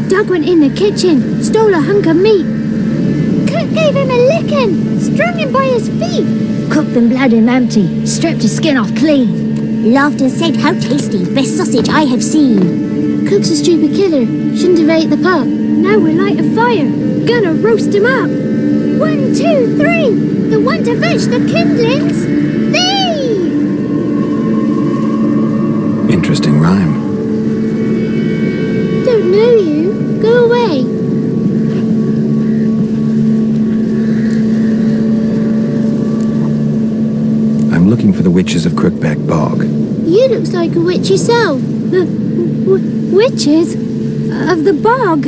Doug went in the kitchen, stole a hunk of meat. Cook gave him a licking, strung him by his feet. Cooked and bled him empty, stripped his skin off clean. Loved and said how tasty, best sausage I have seen. Cook's a stupid killer, shouldn't have ate the pup. Now we'll light a fire, gonna roast him up. 1, 2, 3, the one to fetch the kindlings, thee! Interesting rhyme. Don't know you, go away. I'm looking for the witches of Crookback Bog. You looks like a witch yourself. The witches of the bog.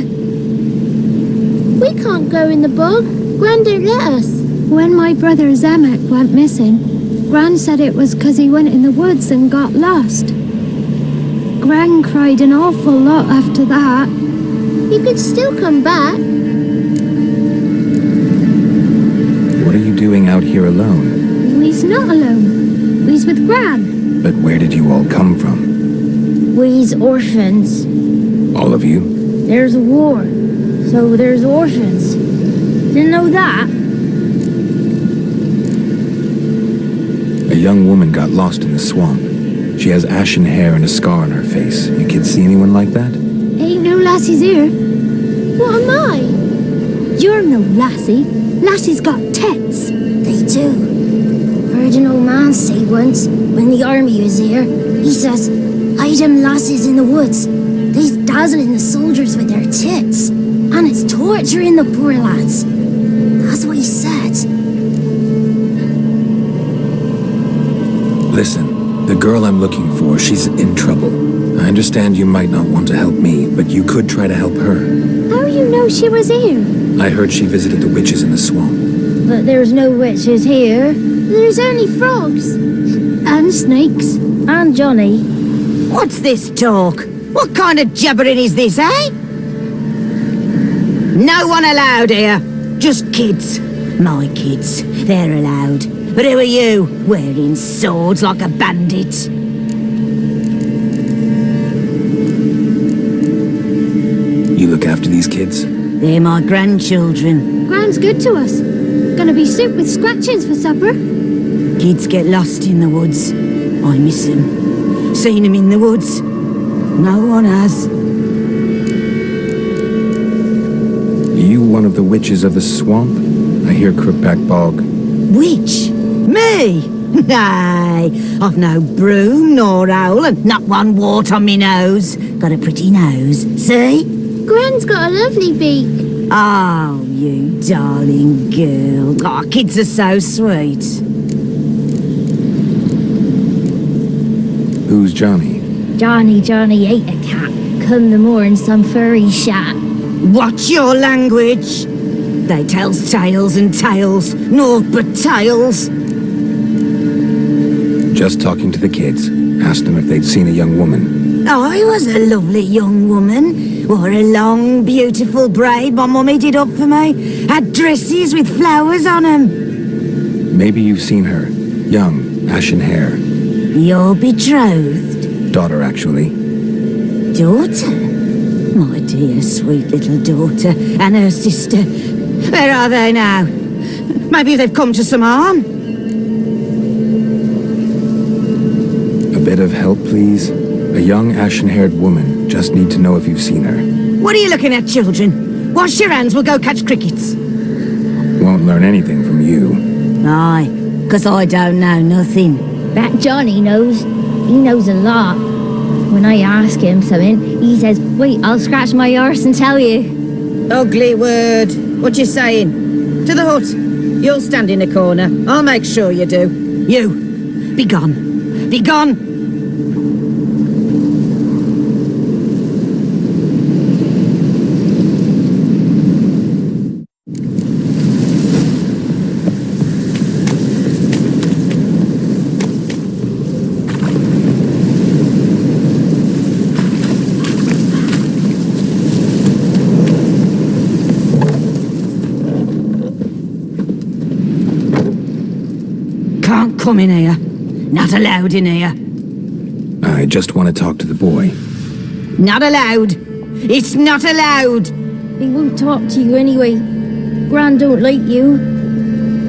We can't go in the bog. Gran don't let us. When my brother Zemek went missing, Gran said it was 'cause he went in the woods and got lost. Gran cried an awful lot after that. You could still come back. What are you doing out here alone? We's not alone. We's with Gran. But where did you all come from? We's orphans. All of you? There's a war, so there's orphans. Didn't know that? A young woman got lost in the swamp. She has ashen hair and a scar on her face. You kids see anyone like that? Ain't no lassies here. What am I? You're no lassie. Lassie's got tits. They do. Heard an old man say once, when the army was here, he says, hide them lasses in the woods. They's dazzling the soldiers with their tits. And it's torturing the poor lads. That's what he said. Listen, the girl I'm looking for, she's in trouble. I understand you might not want to help me, but you could try to help her. How you know she was here? I heard she visited the witches in the swamp. But there's no witches here. There's only frogs. And snakes. And Johnny. What's this talk? What kind of jabbering is this, eh? No one allowed here. Just kids. My kids. They're allowed. But who are you, wearing swords like a bandit? You look after these kids? They're my grandchildren. Gran's good to us. Gonna be soup with scratchings for supper. Kids get lost in the woods. I miss them. Seen them in the woods. No one has. Are you one of the witches of the swamp? I hear Crookback Bog. Witch? Me? Nay, I've no broom nor owl and not one wart on me nose. Got a pretty nose, see? Gran's got a lovely beak. Oh, you darling girl. Oh, kids are so sweet. Who's Johnny? Johnny ate a cat. Come the more in some furry shat. Watch your language. They tells tales and tales, naught but tales. Just talking to the kids. Asked them if they'd seen a young woman. I was a lovely young woman. Wore a long, beautiful braid my mummy did up for me. Had dresses with flowers on 'em. Maybe you've seen her. Young, ashen hair. You're betrothed. Daughter, actually. daughter? My dear, sweet little daughter and her sister. Where are they now? Maybe they've come to some harm. A bit of help, please? A young ashen-haired woman. Just need to know if you've seen her. What are you looking at, children? Wash your hands, we'll go catch crickets. Won't learn anything from you. Aye, 'cause I don't know nothing. That Johnny knows. He knows a lot. When I ask him something, he says, wait, I'll scratch my arse and tell you. Ugly word. What you saying? To the hut. You'll stand in a corner. I'll make sure you do. You, be gone. Be gone. Can't come in here. Not allowed in here. I just want to talk to the boy. Not allowed. It's not allowed. He won't talk to you anyway. Gran don't like you.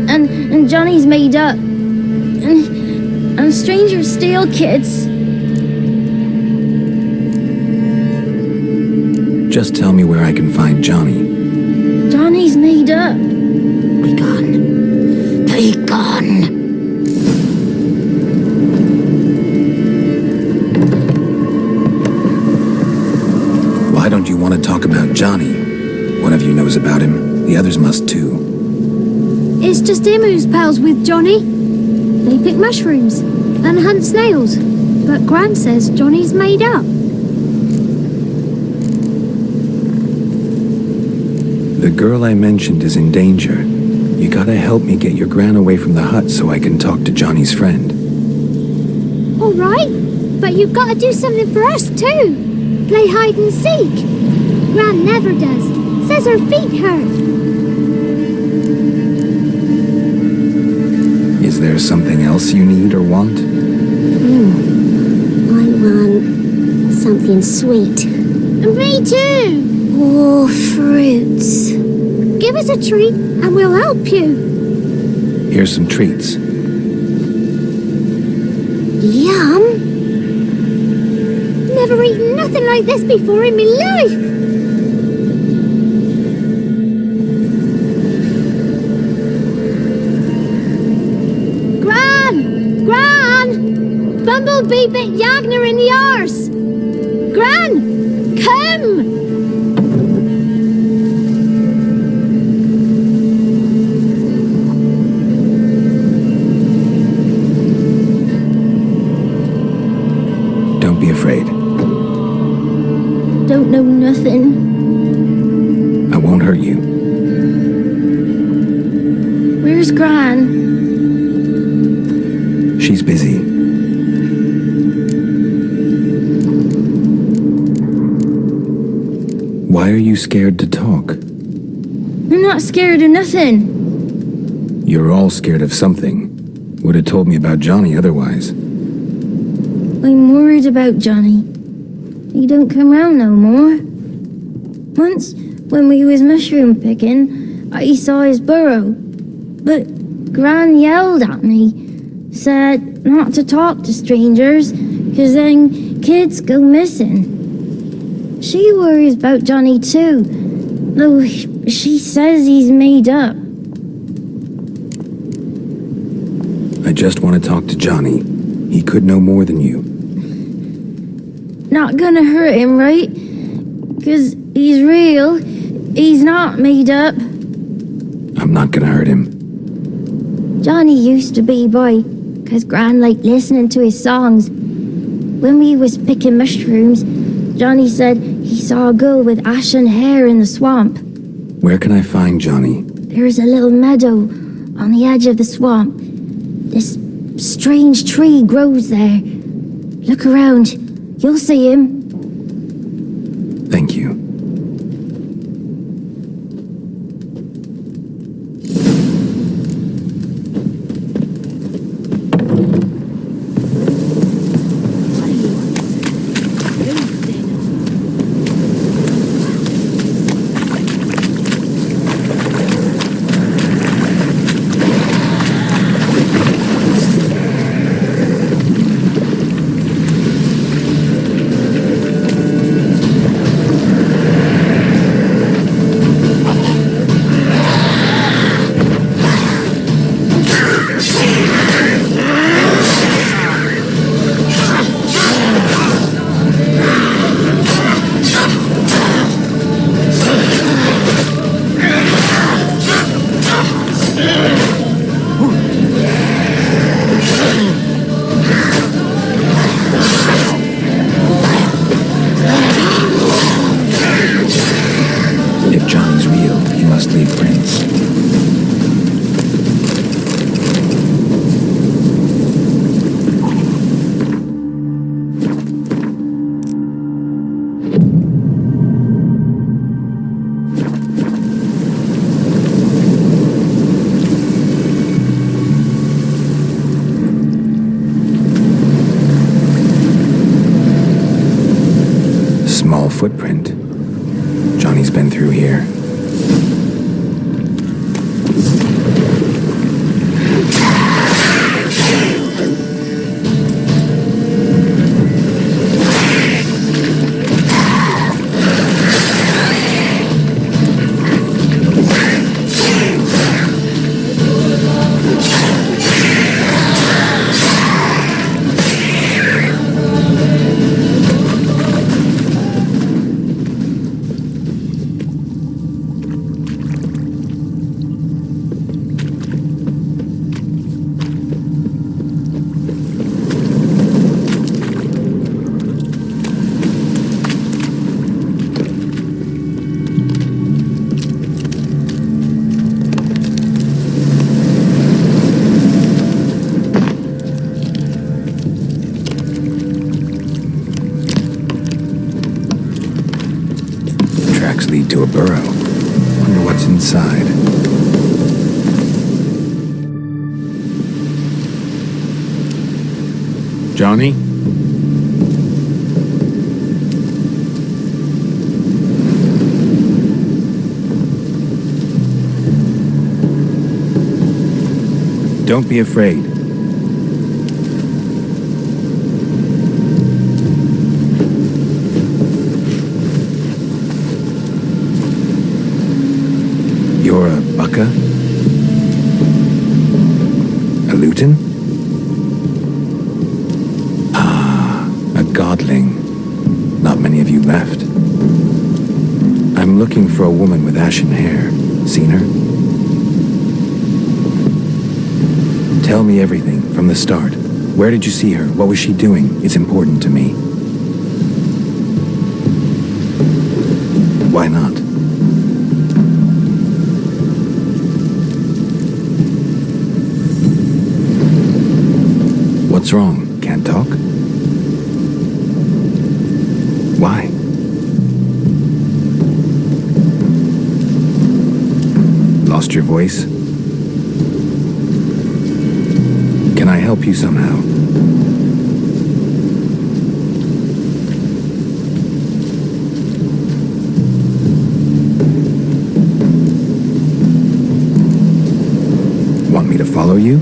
And Johnny's made up. And strangers steal kids. Just tell me where I can find Johnny. Johnny's made up. Be gone. Be gone. Why don't you want to talk about Johnny? One of you knows about him. The others must too. It's just him who's pals with Johnny. They pick mushrooms and hunt snails. But Gran says Johnny's made up. The girl I mentioned is in danger. You gotta help me get your gran away from the hut so I can talk to Johnny's friend. All right, but you've got to do something for us too. Play hide and seek. Gran never does. Says her feet hurt. Is there something else you need or want? I want something sweet. Me too. Or fruits. Give us a treat and we'll help you. Here's some treats. Yum. Never eaten nothing like this before in my life. Gran! Bumblebee bit Yagner in the arse. Gran, come! Don't be afraid. Don't know nothing. I won't hurt you. Where's Gran? She's busy. Why are you scared to talk? I'm not scared of nothing. You're all scared of something. Would have told me about Johnny otherwise. I'm worried about Johnny. He don't come round no more. Once, when we was mushroom picking, I saw his burrow. But Gran yelled at me, said not to talk to strangers, 'cause then kids go missing. She worries about Johnny too, though she says he's made up. I just want to talk to Johnny. He could know more than you. Not gonna hurt him, right? 'Cause he's real. He's not made up. I'm not gonna hurt him. Johnny used to be boy, 'cause Gran liked listening to his songs. When we was picking mushrooms, Johnny said he saw a girl with ashen hair in the swamp. Where can I find Johnny? There's a little meadow on the edge of the swamp. This strange tree grows there. Look around. You'll see him. Thank you. small footprint. Johnny's been through here. Lead to a burrow. Wonder what's inside. Johnny? Don't be afraid. You're a bucka? A luton? Ah, a godling. Not many of you left. I'm looking for a woman with ashen hair. Seen her? Tell me everything from the start. Where did you see her? What was she doing? It's important to me. Why not? What's wrong? Can't talk? Why? Lost your voice? Can I help you somehow? Want me to follow you?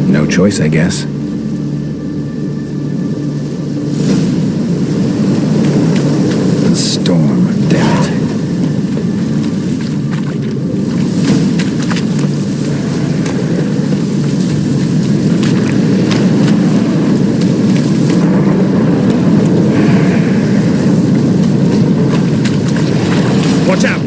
No choice, I guess. The storm, damn it. Watch out!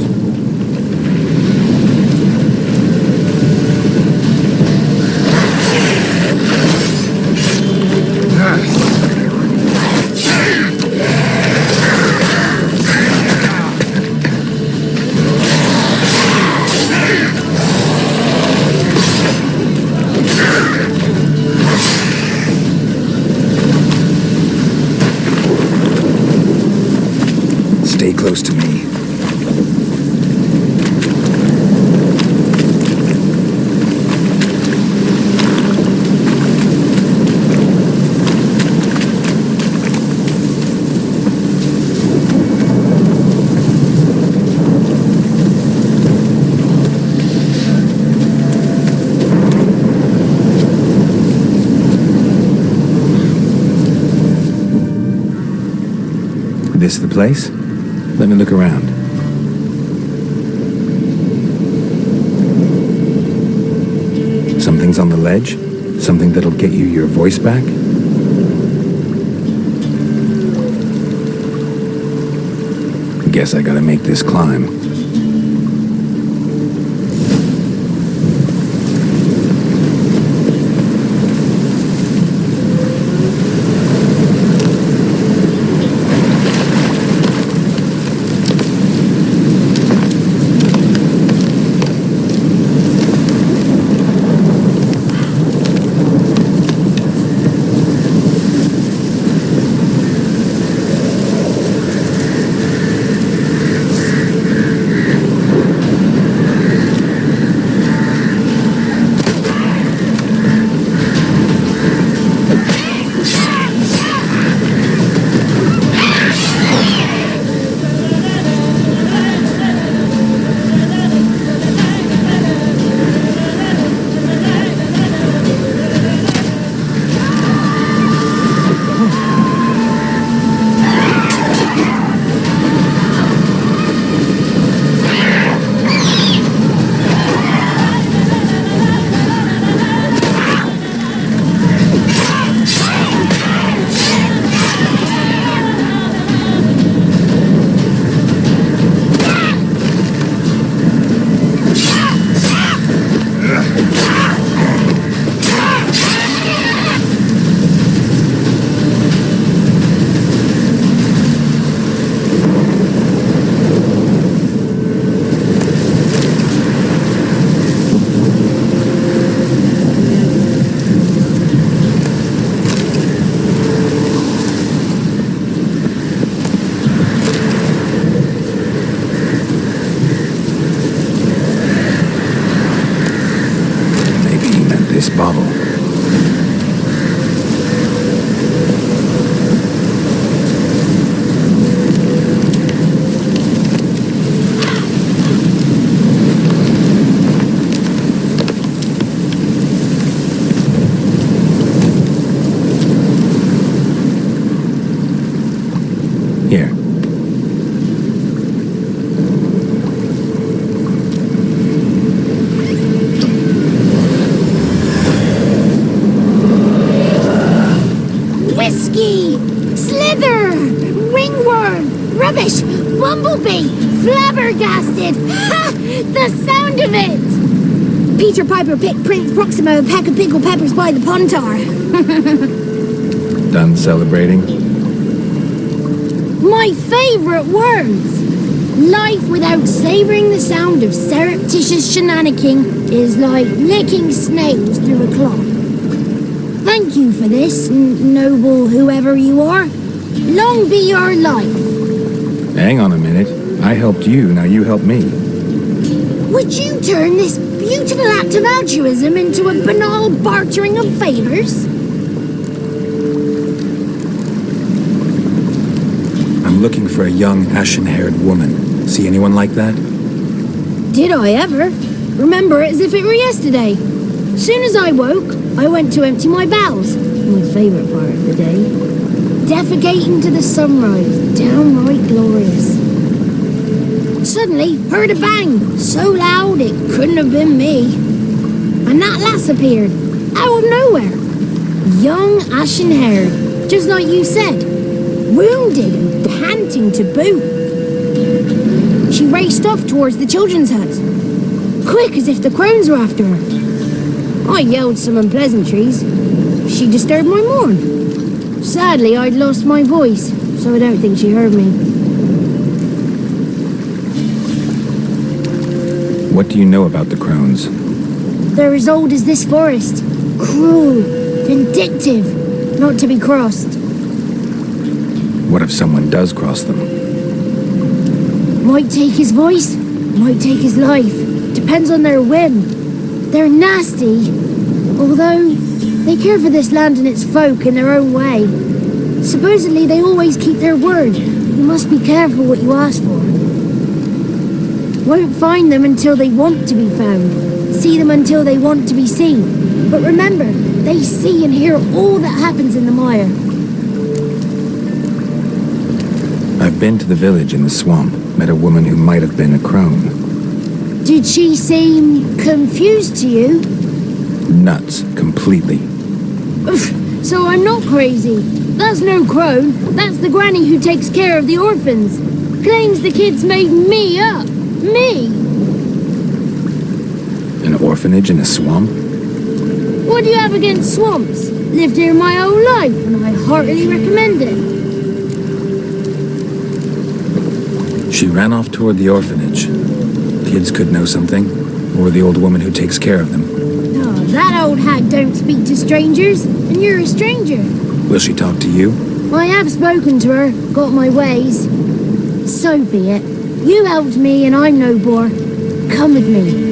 Stay close to me. This the place? Let me look around. Something's on the ledge? Something that'll get you your voice back? Guess I gotta make this climb. bottle. Here. Whiskey! Slither! Ringworm! Rubbish! Bumblebee! Flabbergasted! Ha! The sound of it! Peter Piper picked Prince Proximo a pack of pickled peppers by the pontar. Done celebrating? My favourite words! Life without savouring the sound of surreptitious shenanigans is like licking snakes through a cloth. Thank you for this, noble whoever you are. Long be your life. Hang on a minute. I helped you, now you help me. Would you turn this beautiful act of altruism into a banal bartering of favours? I'm looking for a young, ashen-haired woman. See anyone like that? Did I ever? Remember it as if it were yesterday. Soon as I woke, I went to empty my bowels. My favourite part of the day. Defecating to the sunrise. Downright glorious. Suddenly, heard a bang. So loud it couldn't have been me. And that lass appeared. Out of nowhere. Young, ashen-haired. Just like you said. Wounded and panting to boot. She raced off towards the children's hut. Quick as if the crones were after her. I yelled some unpleasantries. She disturbed my morn. Sadly, I'd lost my voice, so I don't think she heard me. What do you know about the crones? They're as old as this forest. Cruel, vindictive, not to be crossed. What if someone does cross them? Might take his voice, might take his life. Depends on their whim. They're nasty, although they care for this land and its folk in their own way. Supposedly they always keep their word. You must be careful what you ask for. Won't find them until they want to be found. See them until they want to be seen. But remember, they see and hear all that happens in the mire. I've been to the village in the swamp, met a woman who might have been a crone. Did she seem confused to you? Nuts, completely. So I'm not crazy. That's no crone. That's the granny who takes care of the orphans. Claims the kids made me up. Me! An orphanage in a swamp? What do you have against swamps? Lived here my whole life, and I heartily recommend it. She ran off toward the orphanage. Kids could know something, or the old woman who takes care of them. Oh, that old hag don't speak to strangers, and you're a stranger. Will she talk to you? I have spoken to her, got my ways. So be it. You helped me, and I'm no bore. Come with me.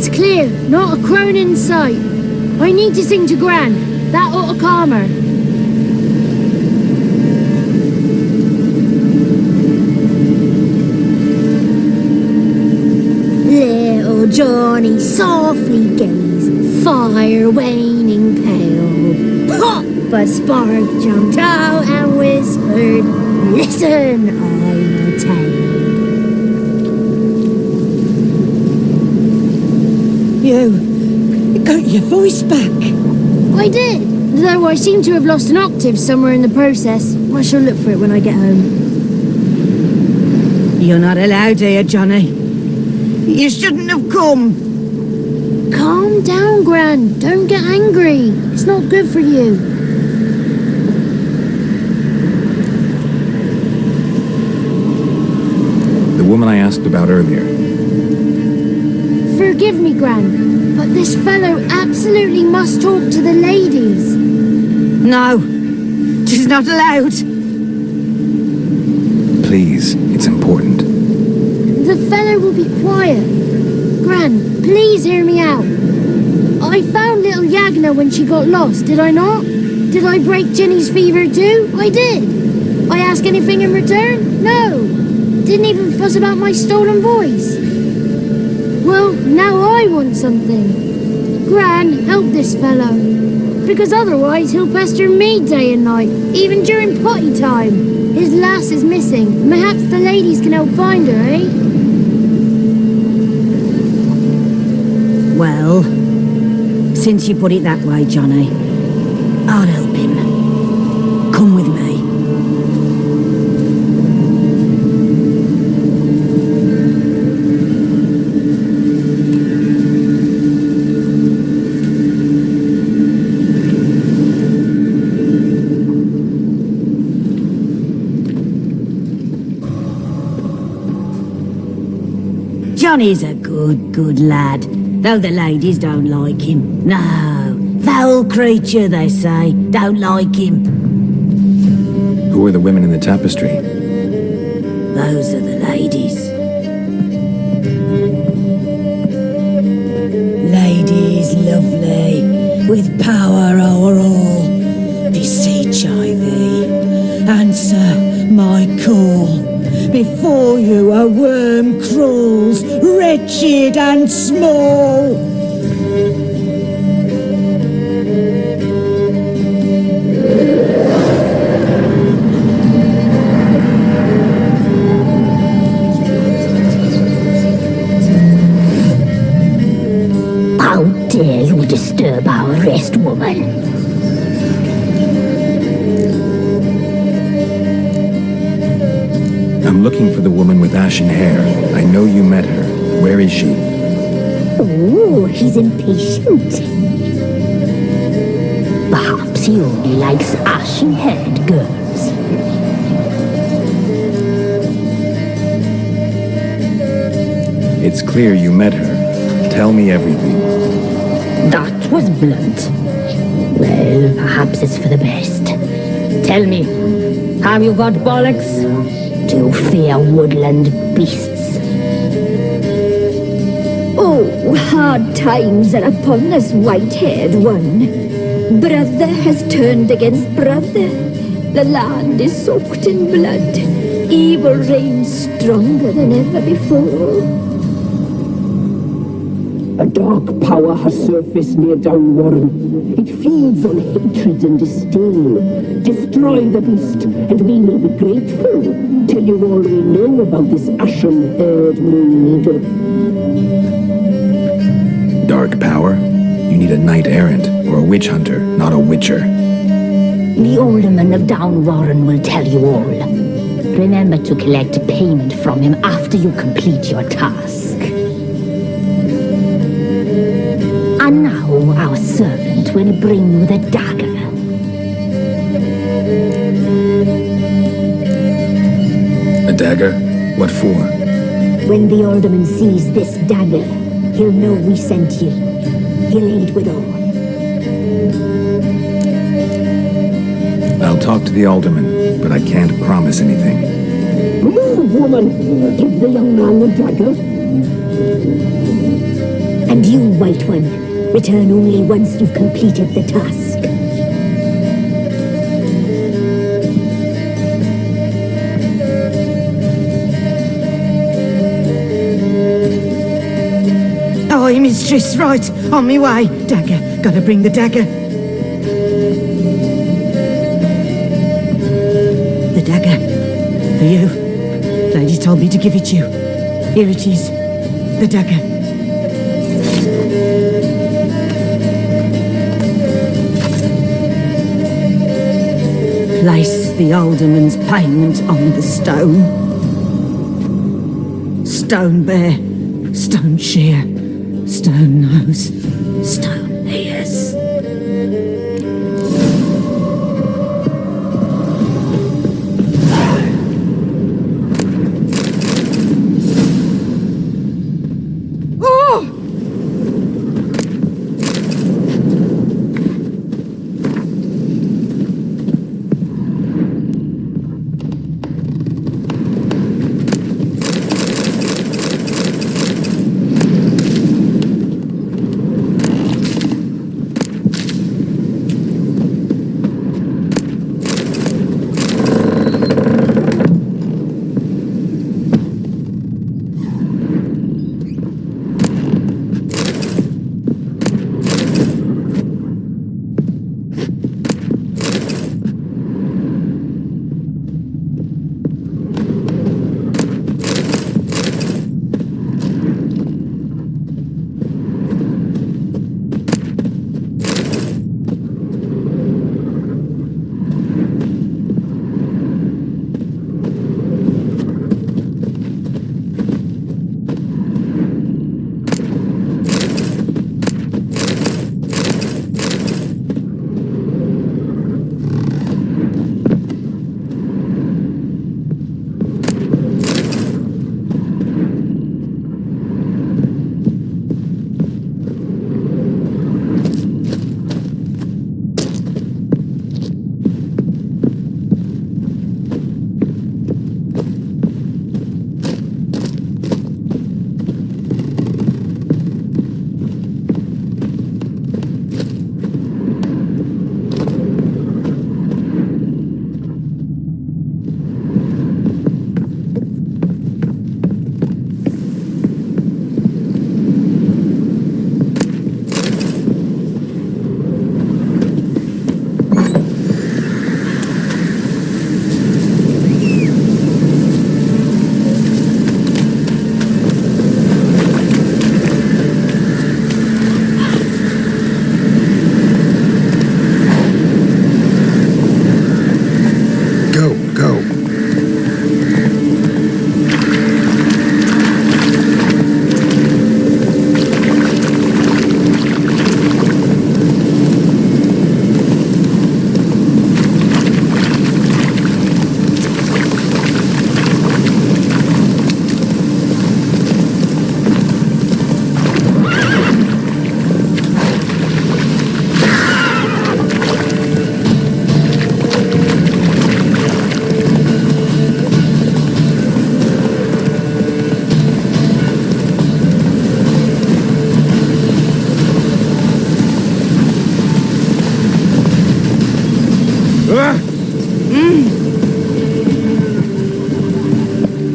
It's clear, not a crone in sight. I need to sing to Gran. That ought to calm her. Little Johnny softly gazed, fire waning pale. Pop! A spark jumped out and whispered, "Listen, I'm a tale." You got your voice back. I did, though I seem to have lost an octave somewhere in the process. I shall look for it when I get home. You're not allowed here, Johnny. You shouldn't have come. Calm down, Gran. Don't get angry. It's not good for you. The woman I asked about earlier. Forgive me, Gran, but this fellow absolutely must talk to the ladies. No, she's not allowed. Please, it's important. The fellow will be quiet. Gran, please hear me out. I found little Yagna when she got lost, did I not? Did I break Jenny's fever too? I did. I ask anything in return? No. Didn't even fuss about my stolen voice. Well, now I want something. Gran, help this fellow. Because otherwise he'll pester me day and night, even during potty time. His lass is missing. Perhaps the ladies can help find her, eh? Well, since you put it that way, Johnny, I'll help him. Come with me. Johnny's a good lad, though the ladies don't like him. No, foul creature, they say. Don't like him. Who are the women in the tapestry? Those are the ladies. Ladies lovely, with power o'er all. Beseech I thee, answer my call. Before you a worm crawls, wretched and small. How dare you disturb our rest, woman? I'm looking for the woman with ashen hair. I know you met her. Where is she? Oh, he's impatient. Perhaps he only likes ashen-haired girls. It's clear you met her. Tell me everything. That was blunt. Well, perhaps it's for the best. Tell me, have you got bollocks? Do you fear woodland beasts? Oh, hard times are upon this white-haired one. Brother has turned against brother. The land is soaked in blood. Evil reigns stronger than ever before. A dark power has surfaced near Downwarren. It feeds on hatred and disdain. Destroy the beast, and we will be grateful. Tell you all we know about this ashen-haired maid. Dark power? You need a knight-errant or a witch hunter, not a witcher. The alderman of Downwarren will tell you all. Remember to collect payment from him after you complete your task. And now our servant will bring you the dagger. A dagger? What for? When the alderman sees this dagger, he'll know we sent you. He'll aid with all. I'll talk to the alderman, but I can't promise anything. Move, woman! Give the young man the dagger. And you, White One, return only once you've completed the task. Aye, mistress, right. On me way. Dagger. Gotta bring the dagger. The dagger. For you. Lady told me to give it you. Here it is. The dagger. Place the alderman's payment on the stone. Stone bear. Stone shear. Stone nose, stone ears.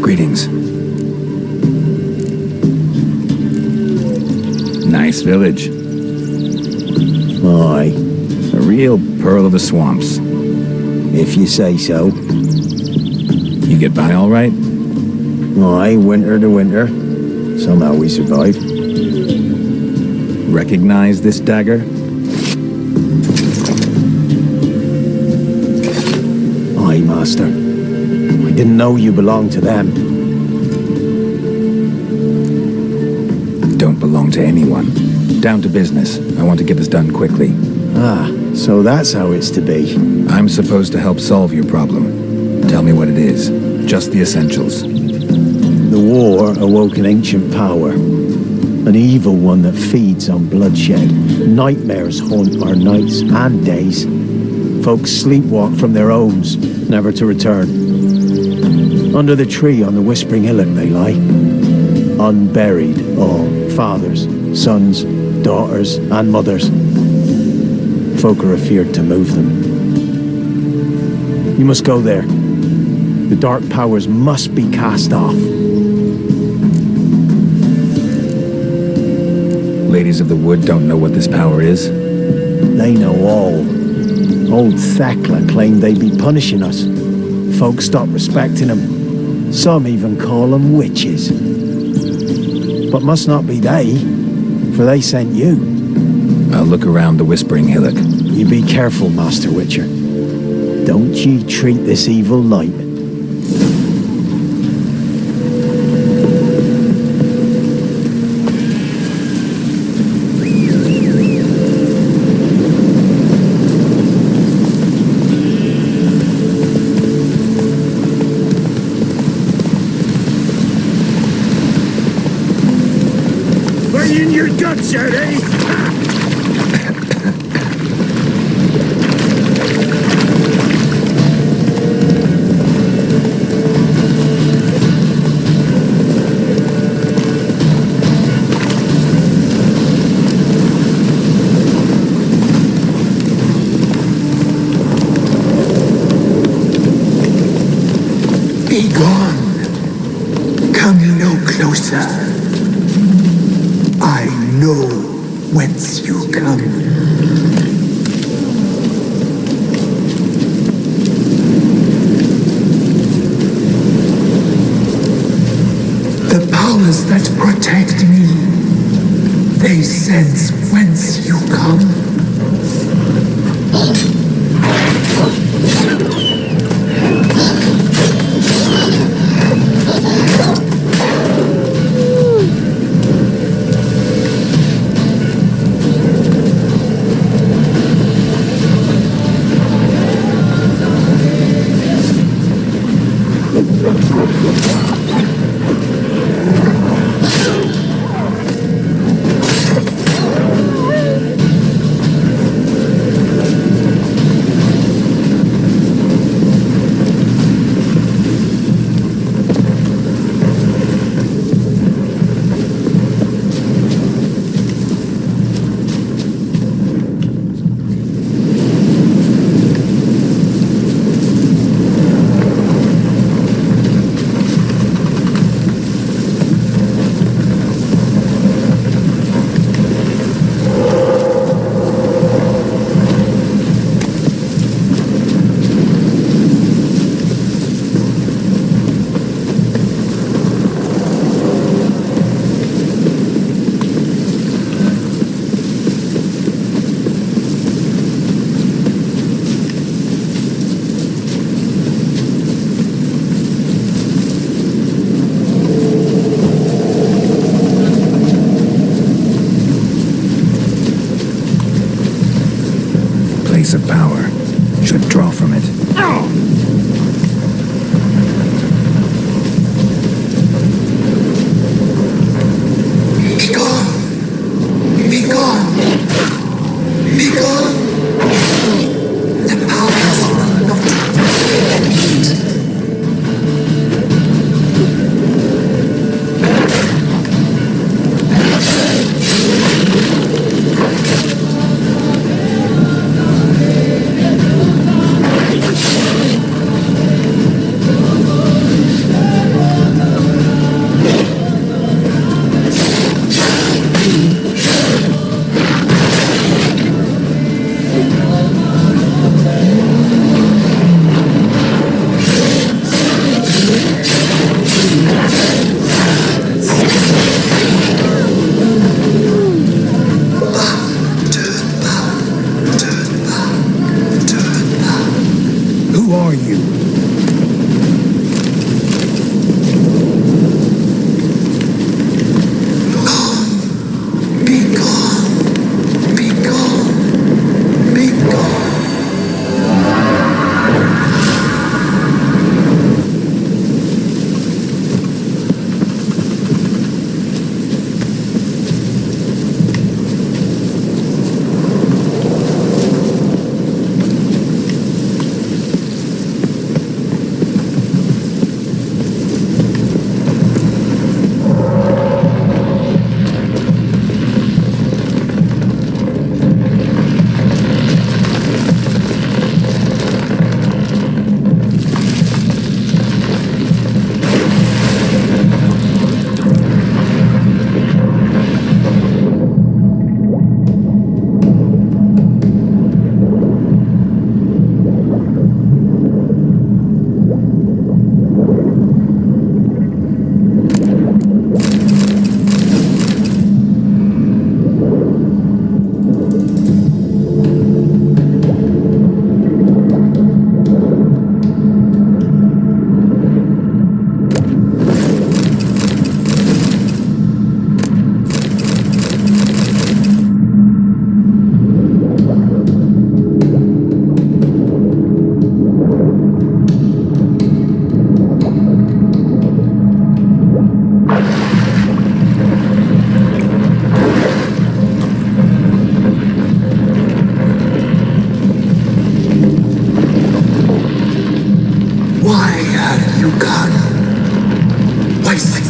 Greetings. Nice village. Aye, A real pearl of the swamps. if you say so. You get by all right? Aye, winter to winter. Somehow we survive. Recognize this dagger? Aye, master. I didn't know you belonged to them. Don't belong to anyone. Down to business. I want to get this done quickly. Ah, so that's how it's to be. I'm supposed to help solve your problem. Tell me what it is. Just the essentials. The war awoke an ancient power. An evil one that feeds on bloodshed. Nightmares haunt our nights and days. Folks sleepwalk from their homes, never to return. Under the tree on the Whispering Hillock they lie. unburied, all fathers, sons, daughters, and mothers. Folk are afeard to move them. You must go there. The dark powers must be cast off. Ladies of the Wood don't know what this power is? They know all. Old Thekla claimed they'd be punishing us. Folk stopped respecting them. Some even call them witches. But must not be they, for they sent you. I'll look around the Whispering Hillock. You be careful, Master Witcher. Don't ye treat this evil light. Lay in your guts yet, eh? Be gone. Come no closer. I know whence you come. The powers that protect me, they sense whence you come. Place of power. Should draw from it. Be gone. Be gone. Be gone. The powers will not meet.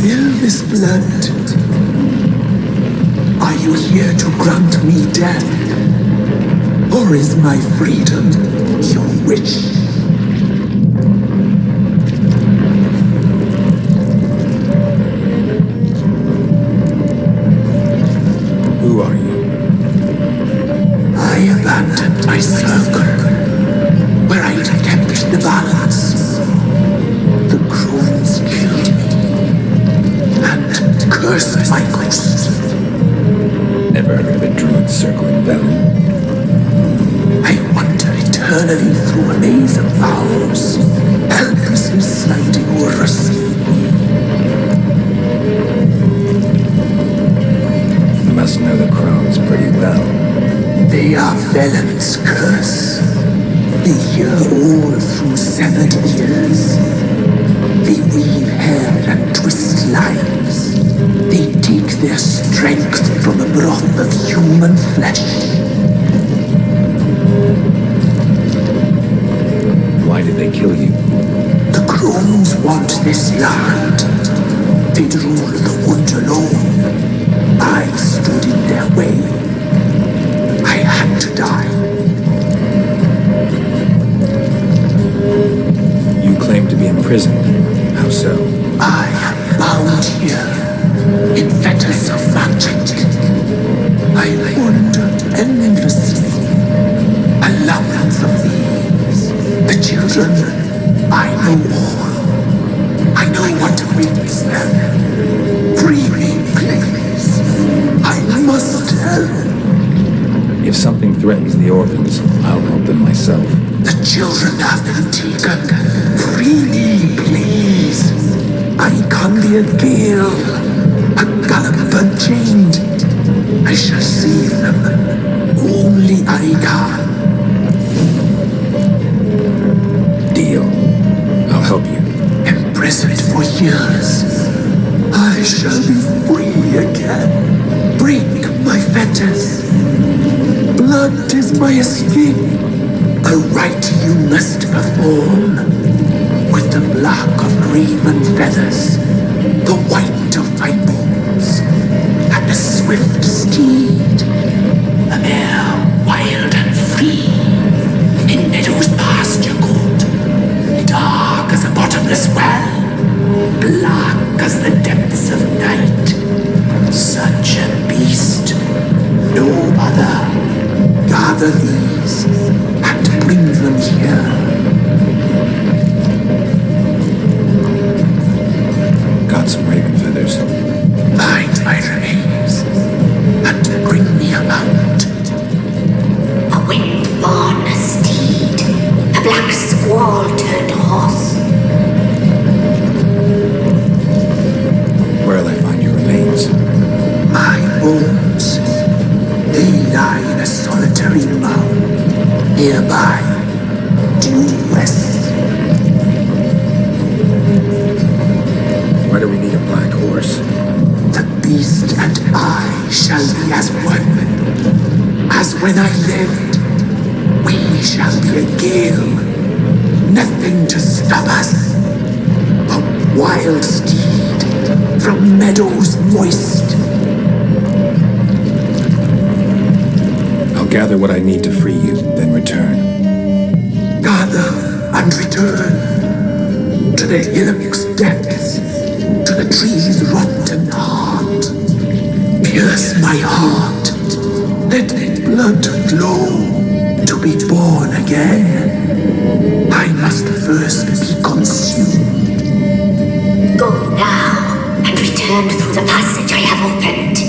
spill this blood? Are you here to grant me death? Or is my freedom your wish? Who are you? I abandoned my circle, where I'd kept the balance. The crones killed me, and cursed my ghost. Never heard of a druid circling Velen. I wander eternally through a maze of vows, helplessly sliding over a sea. You must know the crones pretty well. They are Velen's curse. They hear all through severed ears. They weave hair and twist lives. They take their strength from the broth of human flesh. Why did they kill you? The crones want this land. They'd rule the wood alone. I stood in their way. I had to die. You claim to be imprisoned. How so? I am bound here in fetters of magic. I wandered endlessly, a labyrinth of thieves. The children, I know all. I know what awaits them. Free me, please. I must help. If something threatens the orphans, I'll help them myself. The children have been taken. Free me, please. I can be a gale, a gallop unchained. I shall save them. Only I can. Deal. I'll help you. Imprisoned for years, I shall be free again. Break my fetters. Blood is my escape. A rite you must perform. With the black of raven feathers, the white of my bones, and a swift steed. A mare wild and free, in meadows pasture good, dark as a bottomless well, black as the depths of night. Such a beast, no other. Gather these and bring them here. Got some raven feathers. Find my remains and bring me a mount. A wind-born steed, a black squall turned horse. Where'll I find your remains? My bones, they lie in a solitary mound nearby, due west. Why do we need a black horse? The beast and I shall be as one. As when I lived, we shall be a gale. Nothing to stop us. A wild steed from meadows moist. I'll gather what I need to free you, then return. Gather and return to the hillock's depths, to the tree's rotten heart. Pierce my heart, let blood flow to be born again. I must first be consumed. Go now and return through the passage I have opened.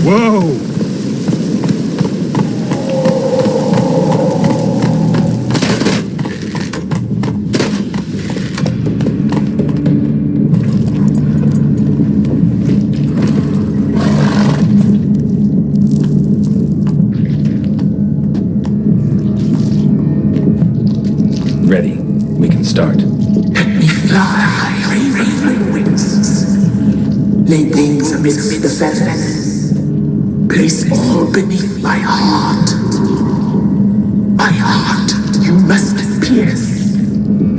Whoa! Ready. We can start. Let me fly, raven wings. Lay wings amidst the feathers. Place all beneath my heart. My heart you must pierce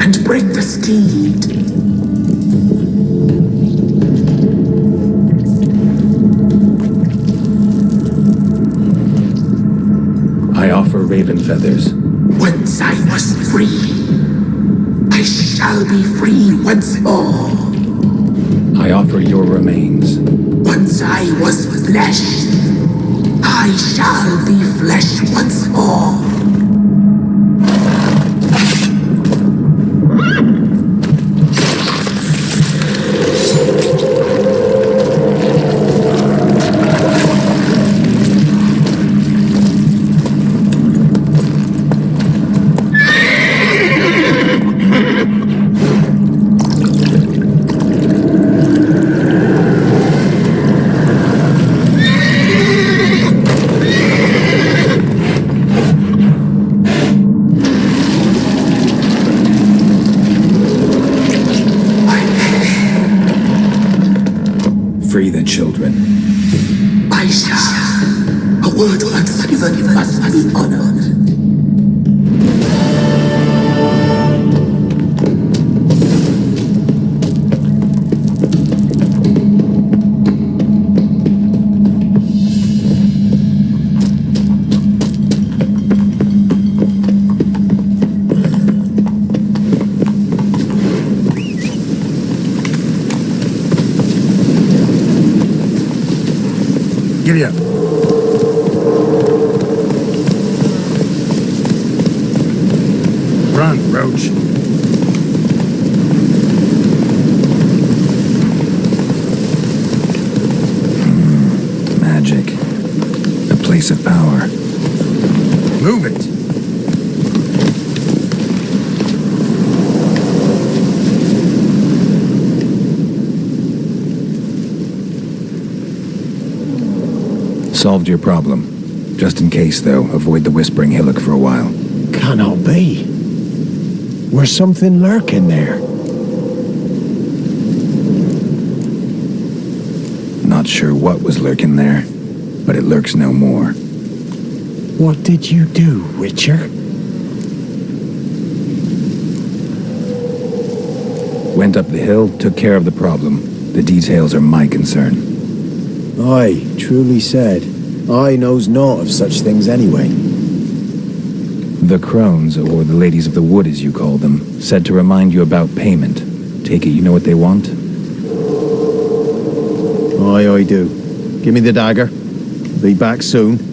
and break the steed. I offer raven feathers. Once I was free, I shall be free once more. I offer your remains. Once I was flesh, I shall be flesh once more. Free the children. I shall. A word once given must be honored. Giddy up. Run, Roach. Magic. A place of power. Move it. Solved your problem. Just in case, though, avoid the Whispering Hillock for a while. Cannot be. Where's something lurking there? Not sure what was lurking there, but it lurks no more. What did you do, Witcher? Went up the hill, took care of the problem. The details are my concern. Aye, truly said. I knows naught of such things anyway. The crones, or the ladies of the wood as you call them, said to remind you about payment. Take it you know what they want? Aye, I do. Give me the dagger. Be back soon.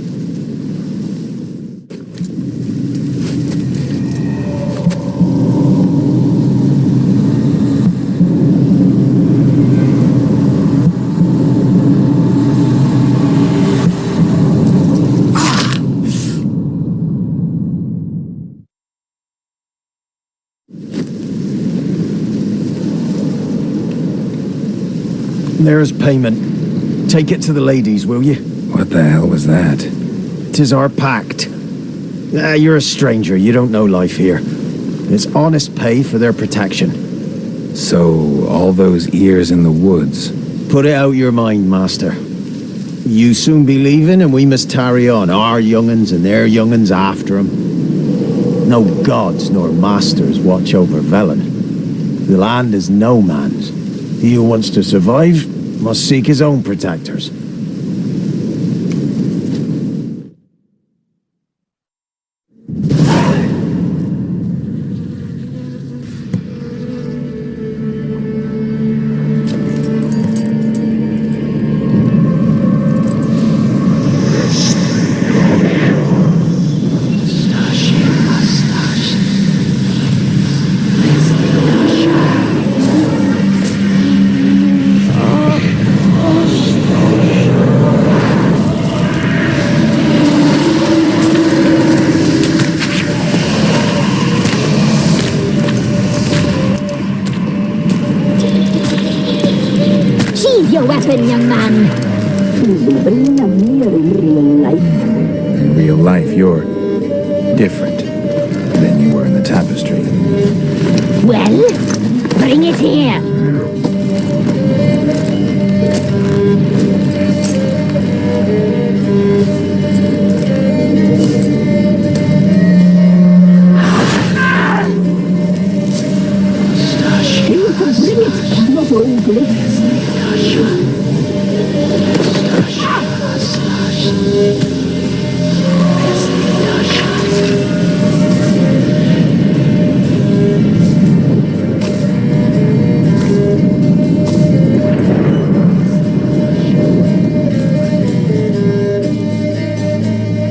There's payment. Take it to the ladies, will you? What the hell was that? 'Tis our pact. You're a stranger. You don't know life here. It's honest pay for their protection. So, all those ears in the woods. Put it out your mind, master. You soon be leaving, and we must tarry on. Our young'uns and their young'uns after 'em. No gods nor masters watch over Velen. The land is no man's. He who wants to survive must seek his own protectors. Sheathe your weapon, young man. He's very lovelier in real life. In real life, you're different than you were in the tapestry. Well, bring it here. Not all glitters.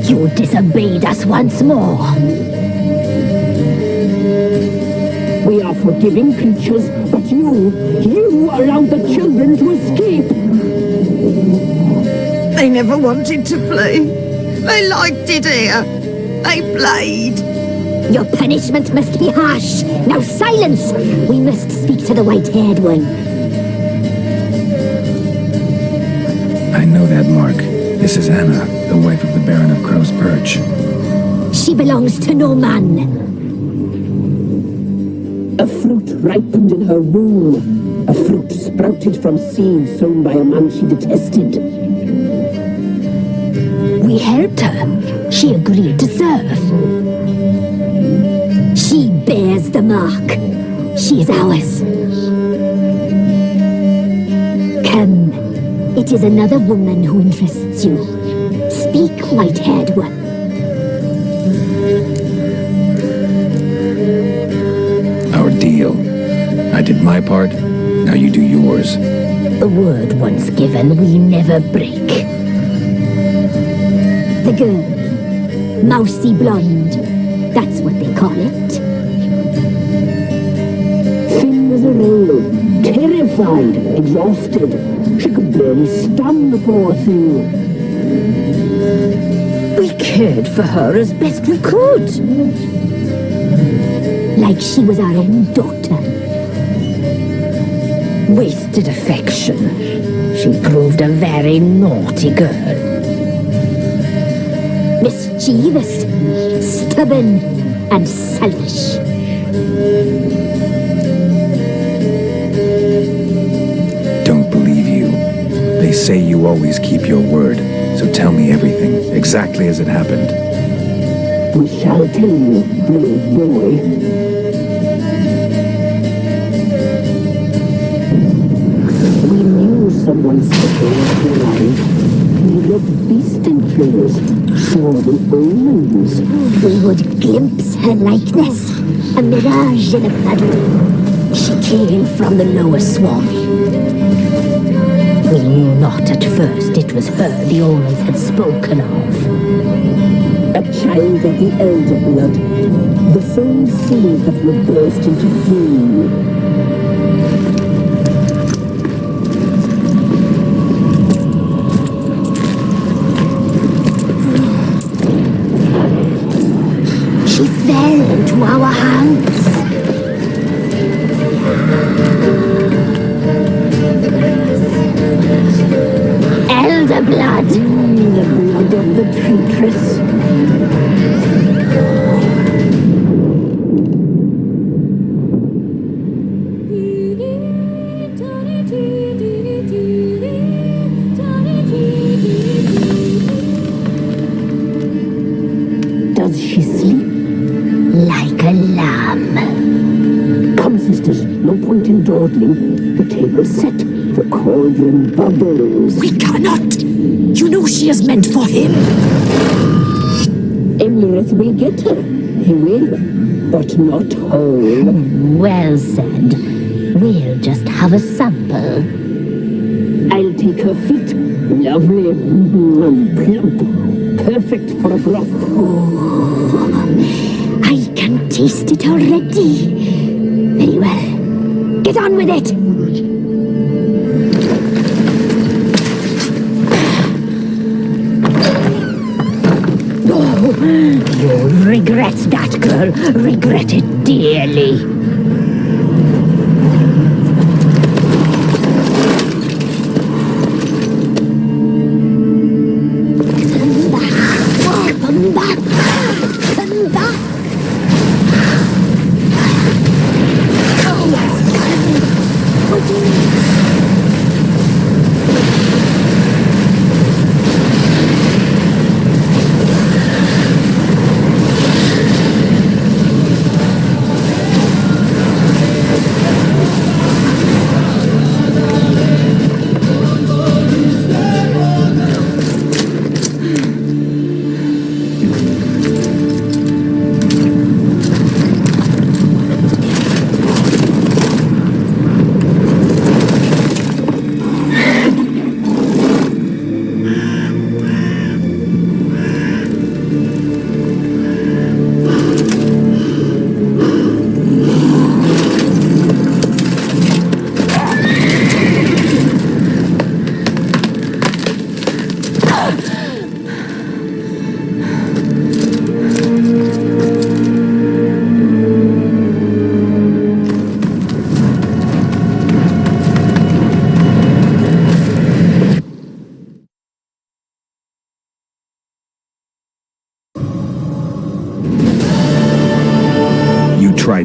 You disobeyed us once more. We are forgiving creatures, but you allowed the children to escape. They never wanted to flee. They liked it here. They played. Your punishment must be harsh. Now silence! We must speak to the white-haired one. I know that mark. This is Anna, the wife of the Baron of Crow's Perch. She belongs to no man. A fruit ripened in her womb. A fruit sprouted from seeds sown by a man she detested. We helped her. She agreed to serve. She bears the mark. She is ours. Come. It is another woman who interests you. Speak, white-haired one. Our deal. I did my part, now you do yours. The word once given, we never break. The girl. Mousy blonde. That's what they call it. Thin as a rail, terrified, exhausted. She could barely stand, the poor thing. We cared for her as best we could. Like she was our own daughter. Wasted affection. She proved a very naughty girl. Mischievous, stubborn, and selfish. Don't believe you. They say you always keep your word, so tell me everything, exactly as it happened. We shall tell you, brave boy. We knew someone special was alive. We loved beast enclosures, saw the omens. We would glimpse her likeness, a mirage in a puddle. She came from the lower swamp. We knew not at first it was her the omens had spoken of. A child of the elder blood, the same seed that would burst into flame. She fell into our hands. Elder blood. The blood of the traitress. Does she sleep? Like a lamb. Come, sisters, no point in dawdling. The table's set, the cauldron bubbles. We cannot. You know she is meant for him. Emirath will get her. He will, but not whole. Well said. We'll just have a sample. I'll take her feet. Lovely, plump, perfect for a broth. I can taste it already. Very well. Get on with it. You'll regret that, girl. Regret it dearly.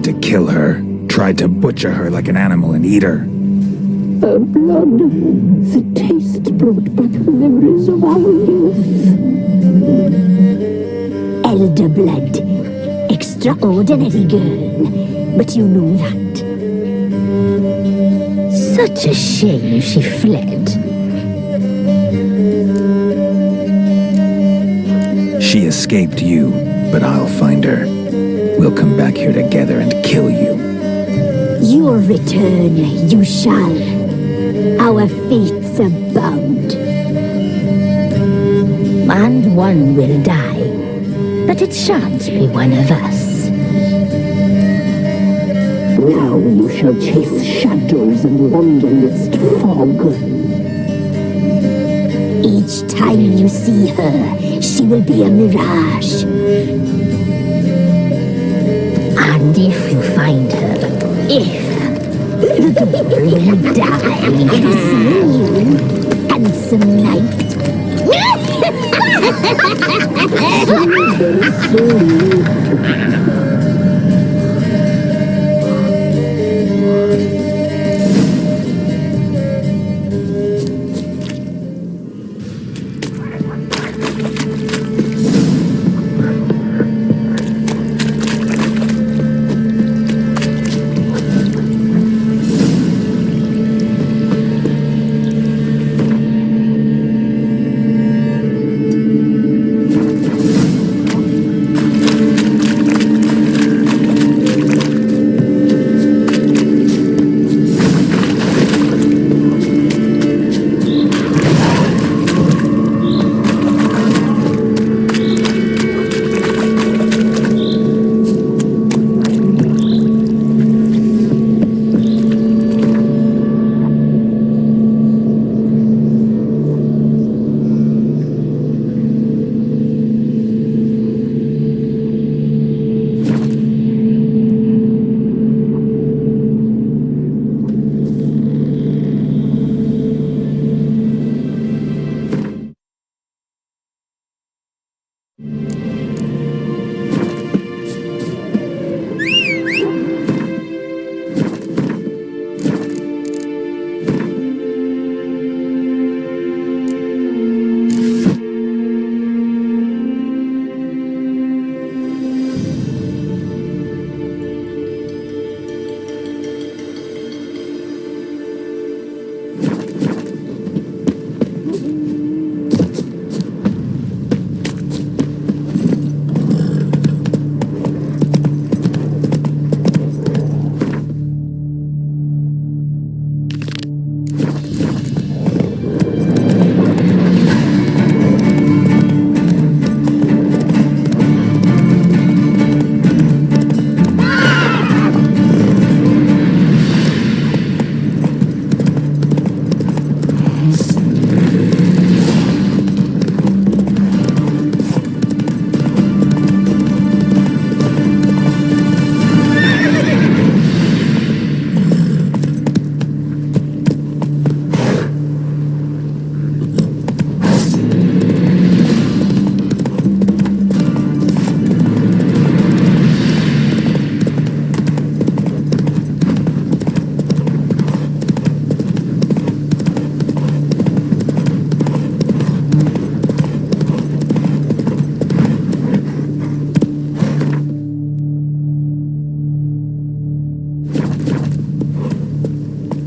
tried to kill her, tried to butcher her like an animal and eat her. Her blood, the taste brought back memories of our youth. Elder blood. Extraordinary girl. But you know that. Such a shame she fled. She escaped you, but I'll find her. We'll come back here together and kill you. Your return, you shall. Our fates are bound. And one will die, but it shan't be one of us. Now you shall chase shadows and wander midst fog. Each time you see her, she will be a mirage. And if you find her, the girl will die seeing you, handsome knight.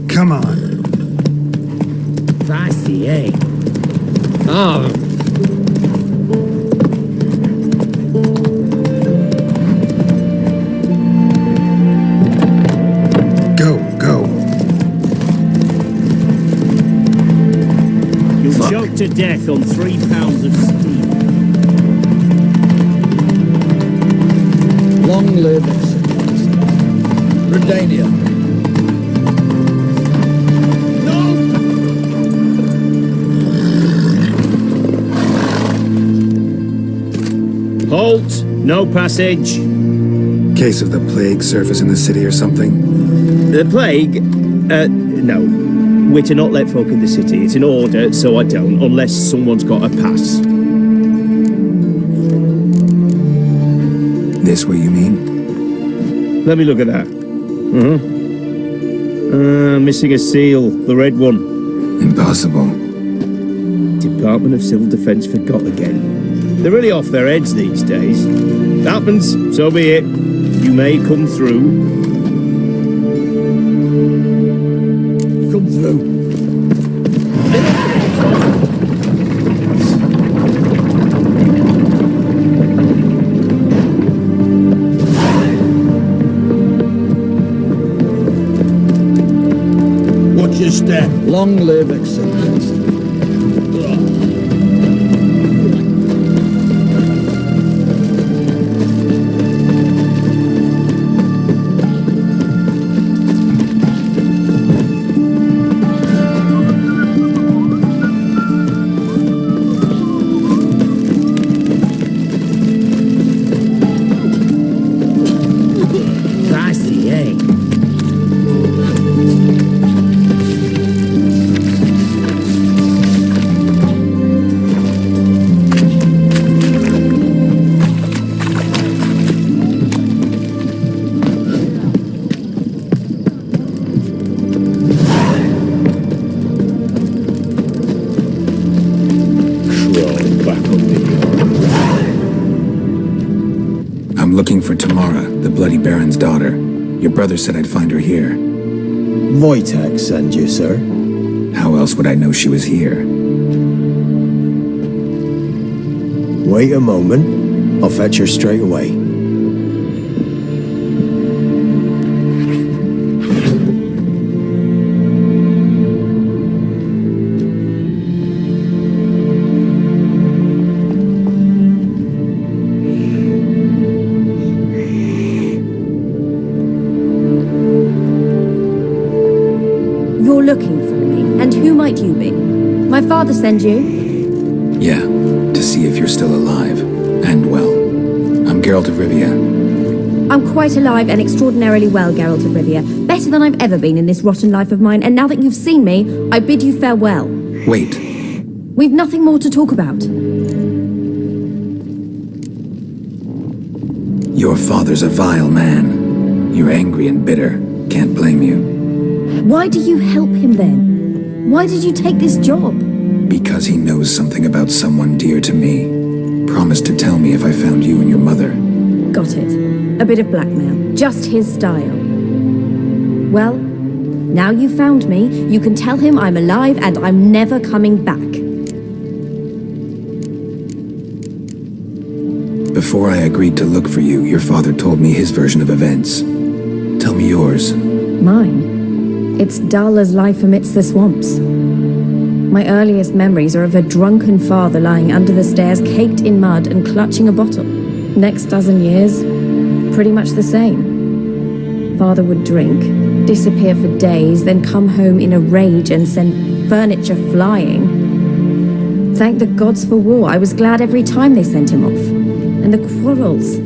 Come on. Classy, eh? Oh. Go. You'll choke to death on 3 pounds of steam. Long live Redania. Halt! No passage. Case of the plague surface in the city or something? The plague? No. We're to not let folk in the city. It's an order, so I don't, unless someone's got a pass. This way, you mean? Let me look at that. Missing a seal, the red one. Impossible. Department of Civil Defence forgot again. They're really off their heads these days. Happens, so be it. You may come through. Come through. Watch your step. Long live acceptance. Classy, eh? I'm looking for Tamara, the Bloody Baron's daughter. Your brother said I'd find her here. Wojtek send you, sir. How else would I know she was here? Wait a moment. I'll fetch her straight away. You're looking for me, and who might you be? My father sent you? Yeah, to see if you're still alive. And well. I'm Geralt of Rivia. I'm quite alive and extraordinarily well, Geralt of Rivia. Better than I've ever been in this rotten life of mine, and now that you've seen me, I bid you farewell. Wait. We've nothing more to talk about. Your father's a vile man. You're angry and bitter. Can't blame you. Why do you help him then? Why did you take this job? Because he knows something about someone dear to me. Promised to tell me if I found you and your mother. Got it. A bit of blackmail. Just his style. Well, now you've found me, you can tell him I'm alive and I'm never coming back. Before I agreed to look for you, your father told me his version of events. Tell me yours. Mine? It's dull as life amidst the swamps. My earliest memories are of a drunken father lying under the stairs, caked in mud and clutching a bottle. Next dozen years, pretty much the same. Father would drink, disappear for days, then come home in a rage and send furniture flying. Thank the gods for war. I was glad every time they sent him off. And the quarrels.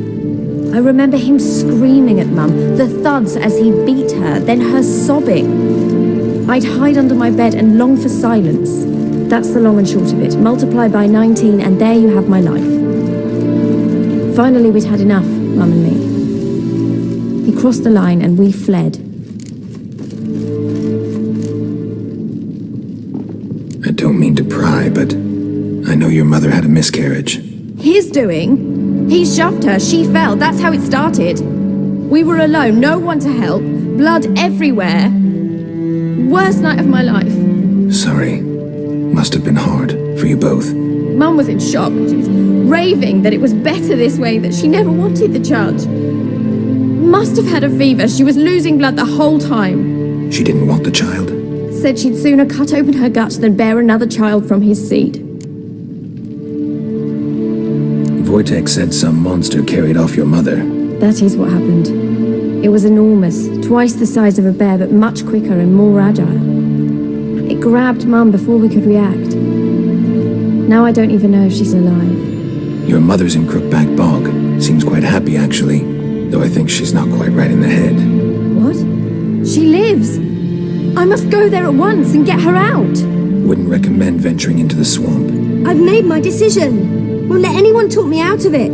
I remember him screaming at Mum, the thuds as he beat her, then her sobbing. I'd hide under my bed and long for silence. That's the long and short of it. Multiply by 19 and there you have my life. Finally we'd had enough, Mum and me. He crossed the line and we fled. I don't mean to pry, but I know your mother had a miscarriage. His doing? He shoved her, she fell, that's how it started. We were alone, no one to help, blood everywhere. Worst night of my life. Sorry. Must have been hard for you both. Mum was in shock. She was raving that it was better this way, that she never wanted the child. Must have had a fever, she was losing blood the whole time. She didn't want the child? Said she'd sooner cut open her gut than bear another child from his seed. Wojtek said some monster carried off your mother. That is what happened. It was enormous, twice the size of a bear, but much quicker and more agile. It grabbed Mum before we could react. Now I don't even know if she's alive. Your mother's in Crookback Bog. Seems quite happy, actually. Though I think she's not quite right in the head. What? She lives! I must go there at once and get her out! Wouldn't recommend venturing into the swamp. I've made my decision. Won't let anyone talk me out of it.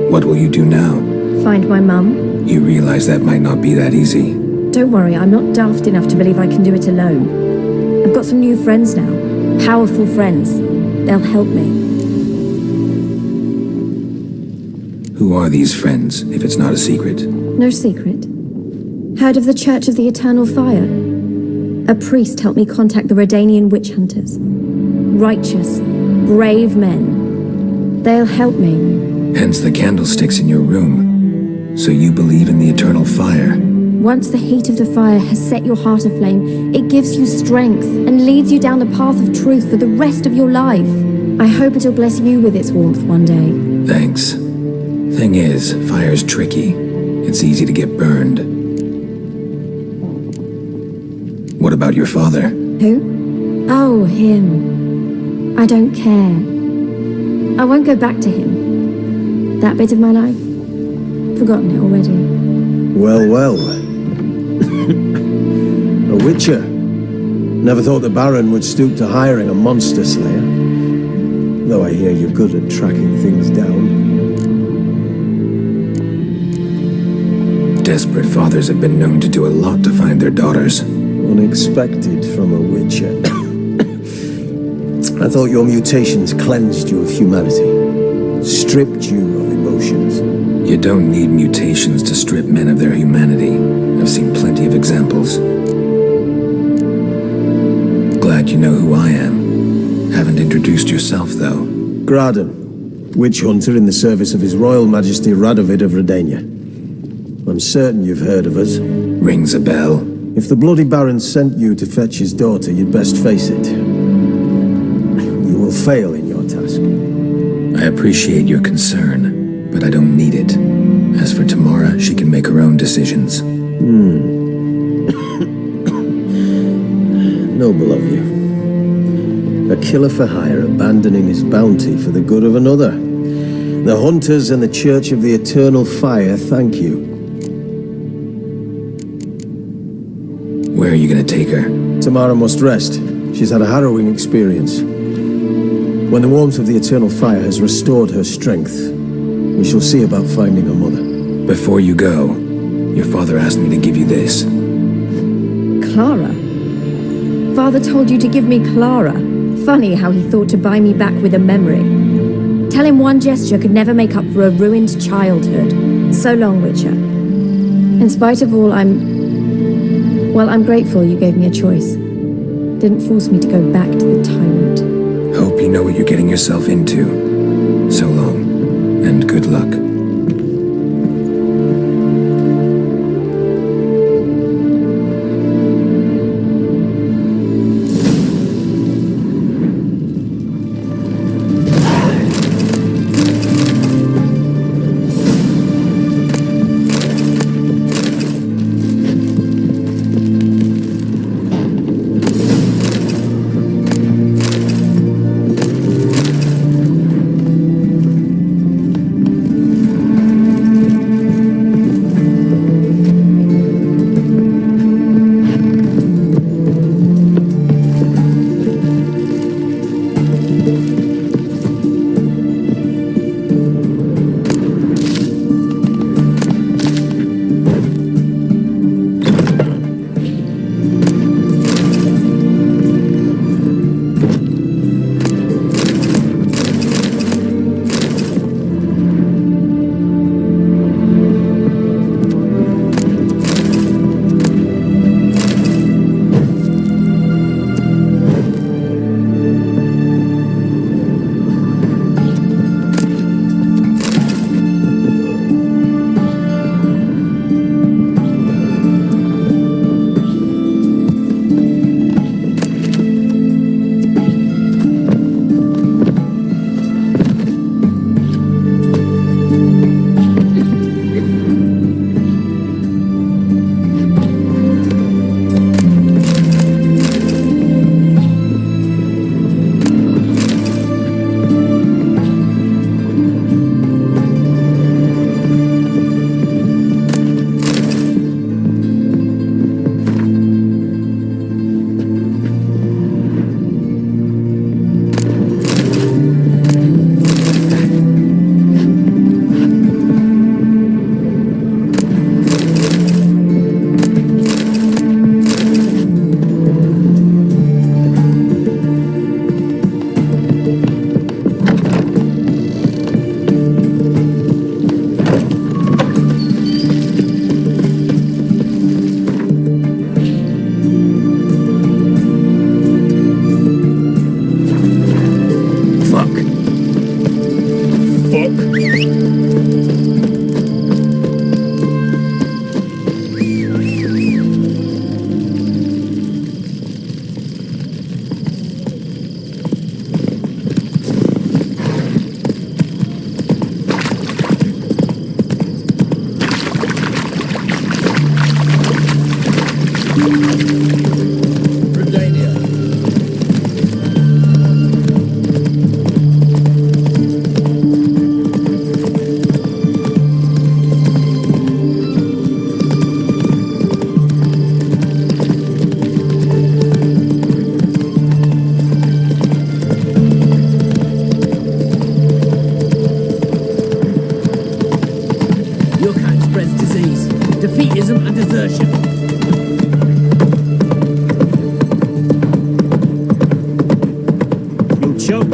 What will you do now? Find my mum. You realize that might not be that easy. Don't worry, I'm not daft enough to believe I can do it alone. I've got some new friends now. Powerful friends. They'll help me. Who are these friends, if it's not a secret? No secret. Heard of the Church of the Eternal Fire? A priest helped me contact the Redanian witch hunters. Righteous, brave men. They'll help me. Hence the candlesticks in your room. So you believe in the eternal fire? Once the heat of the fire has set your heart aflame, it gives you strength and leads you down the path of truth for the rest of your life. I hope it'll bless you with its warmth one day. Thanks. Thing is, fire's tricky. It's easy to get burned. What about your father? Who? Oh, him. I don't care. I won't go back to him. That bit of my life? Forgotten it already. Well, well. A witcher. Never thought the Baron would stoop to hiring a monster slayer. Though I hear you're good at tracking things down. Desperate fathers have been known to do a lot to find their daughters. Unexpected from a witcher. I thought your mutations cleansed you of humanity. Stripped you of emotions. You don't need mutations to strip men of their humanity. I've seen plenty of examples. Glad you know who I am. Haven't introduced yourself, though. Graden, witch hunter in the service of His Royal Majesty Radovid of Redania. I'm certain you've heard of us. Rings a bell. If the Bloody Baron sent you to fetch his daughter, you'd best face it. You will fail in your task. I appreciate your concern, but I don't need it. As for Tamara, she can make her own decisions. Noble of you. A killer for hire abandoning his bounty for the good of another. The hunters and the Church of the Eternal Fire thank you. Where are you gonna take her? Tamara must rest. She's had a harrowing experience. When the warmth of the Eternal Fire has restored her strength, we shall see about finding her mother. Before you go, your father asked me to give you this. Clara? Father told you to give me Clara. Funny how he thought to buy me back with a memory. Tell him one gesture could never make up for a ruined childhood. So long, Witcher. In spite of all, I'm grateful you gave me a choice. Didn't force me to go back to the tyrant. Hope you know what you're getting yourself into. So long, and good luck.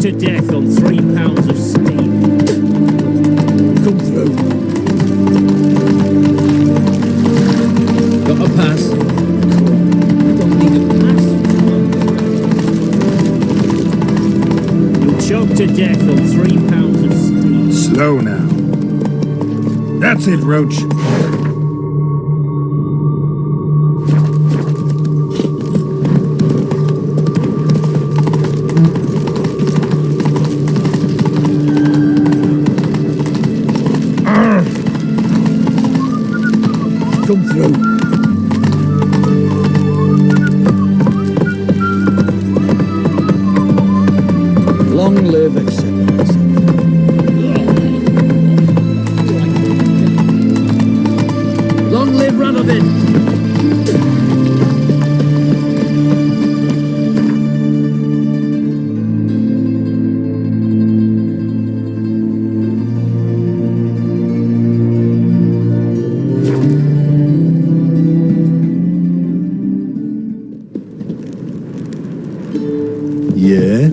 to death on 3 pounds of steam. Come through. Got a pass. Don't need a pass. You'll choke to death on 3 pounds of steam. Slow now. That's it, Roach. Come through. Long live, etc. Long live Radovid! Yeah?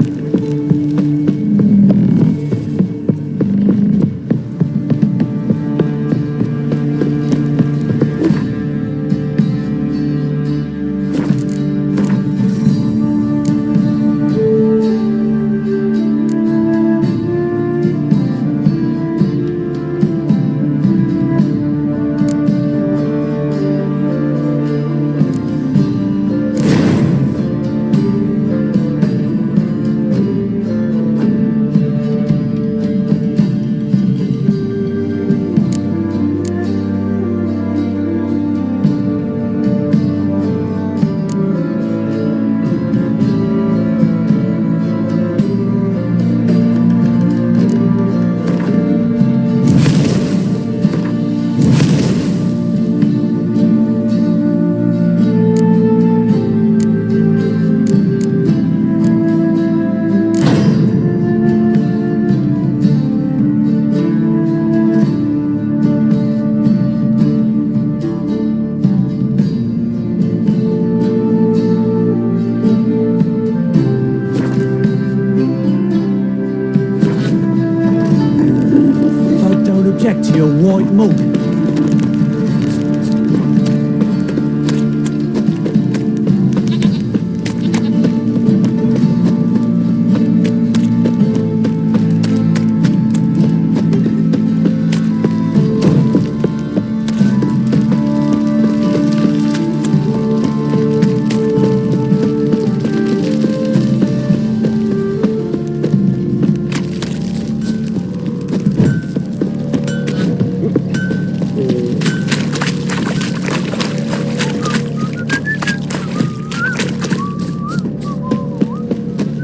Object to your white mug.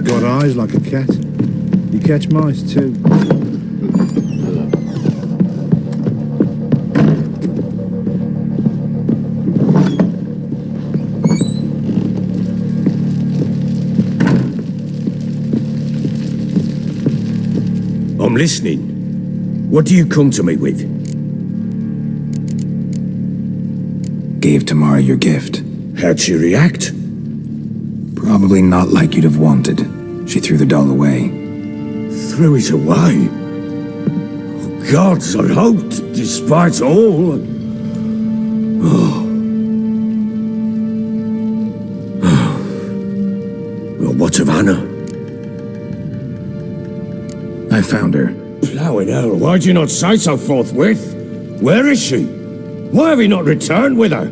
Got eyes like a cat. You catch mice too. I'm listening. What do you come to me with? Gave Tamara your gift. How'd she react? Probably not like you'd have wanted. She threw the doll away. Threw it away? Oh, gods, I hoped, despite all. Oh. Well, what of Anna? I found her. Plowing hell, why'd you not say so forthwith? Where is she? Why have you not returned with her?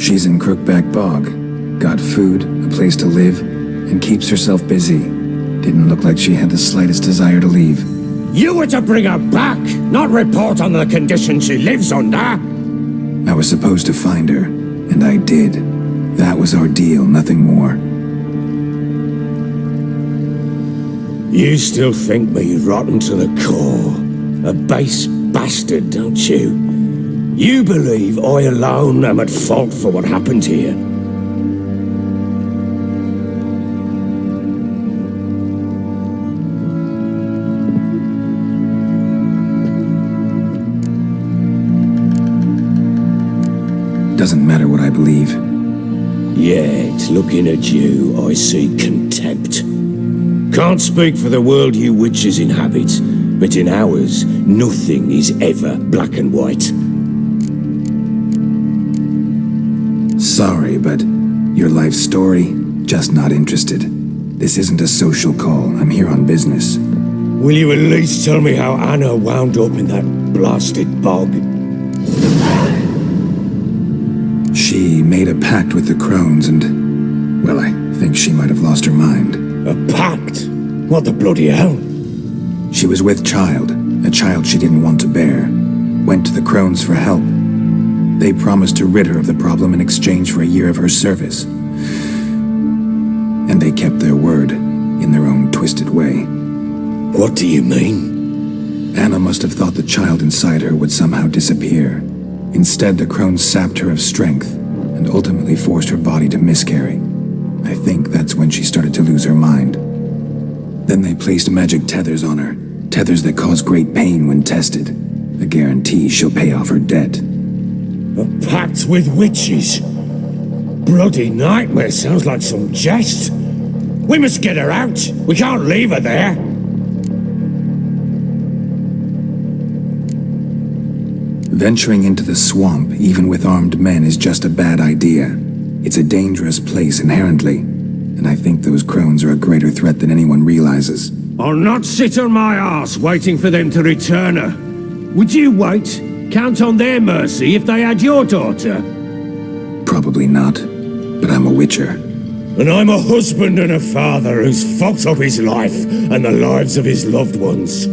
She's in Crookback Bog. Got food, a place to live, and keeps herself busy. Didn't look like she had the slightest desire to leave. You were to bring her back, not report on the conditions she lives under. I was supposed to find her, and I did. That was our deal, nothing more. You still think me rotten to the core. A base bastard, don't you? You believe I alone am at fault for what happened here. Doesn't matter what I believe. Yet, looking at you, I see contempt. Can't speak for the world you witches inhabit, but in ours, nothing is ever black and white. Sorry, but your life story, just not interested. This isn't a social call. I'm here on business. Will you at least tell me how Anna wound up in that blasted bog? She made a pact with the crones and, well, I think she might have lost her mind. A pact? What the bloody hell? She was with child, a child she didn't want to bear. Went to the crones for help. They promised to rid her of the problem in exchange for a year of her service. And they kept their word, in their own twisted way. What do you mean? Anna must have thought the child inside her would somehow disappear. Instead, the crones sapped her of strength, and ultimately forced her body to miscarry. I think that's when she started to lose her mind. Then they placed magic tethers on her, tethers that cause great pain when tested. A guarantee she'll pay off her debt. A pact with witches? Bloody nightmare, sounds like some jest. We must get her out. We can't leave her there. Venturing into the swamp, even with armed men, is just a bad idea. It's a dangerous place inherently, and I think those crones are a greater threat than anyone realizes. I'll not sit on my arse waiting for them to return her. Would you wait? Count on their mercy if they had your daughter? Probably not, but I'm a witcher. And I'm a husband and a father who's fucked up his life and the lives of his loved ones.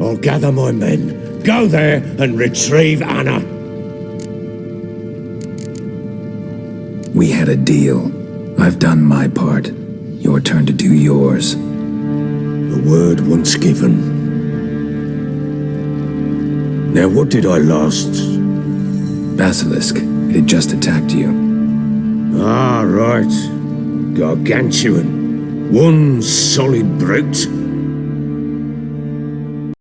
I'll gather my men, go there and retrieve Anna. We had a deal. I've done my part. Your turn to do yours. The word once given. Now what did I last... Basilisk. It had just attacked you. Ah, right. Gargantuan. One solid brute.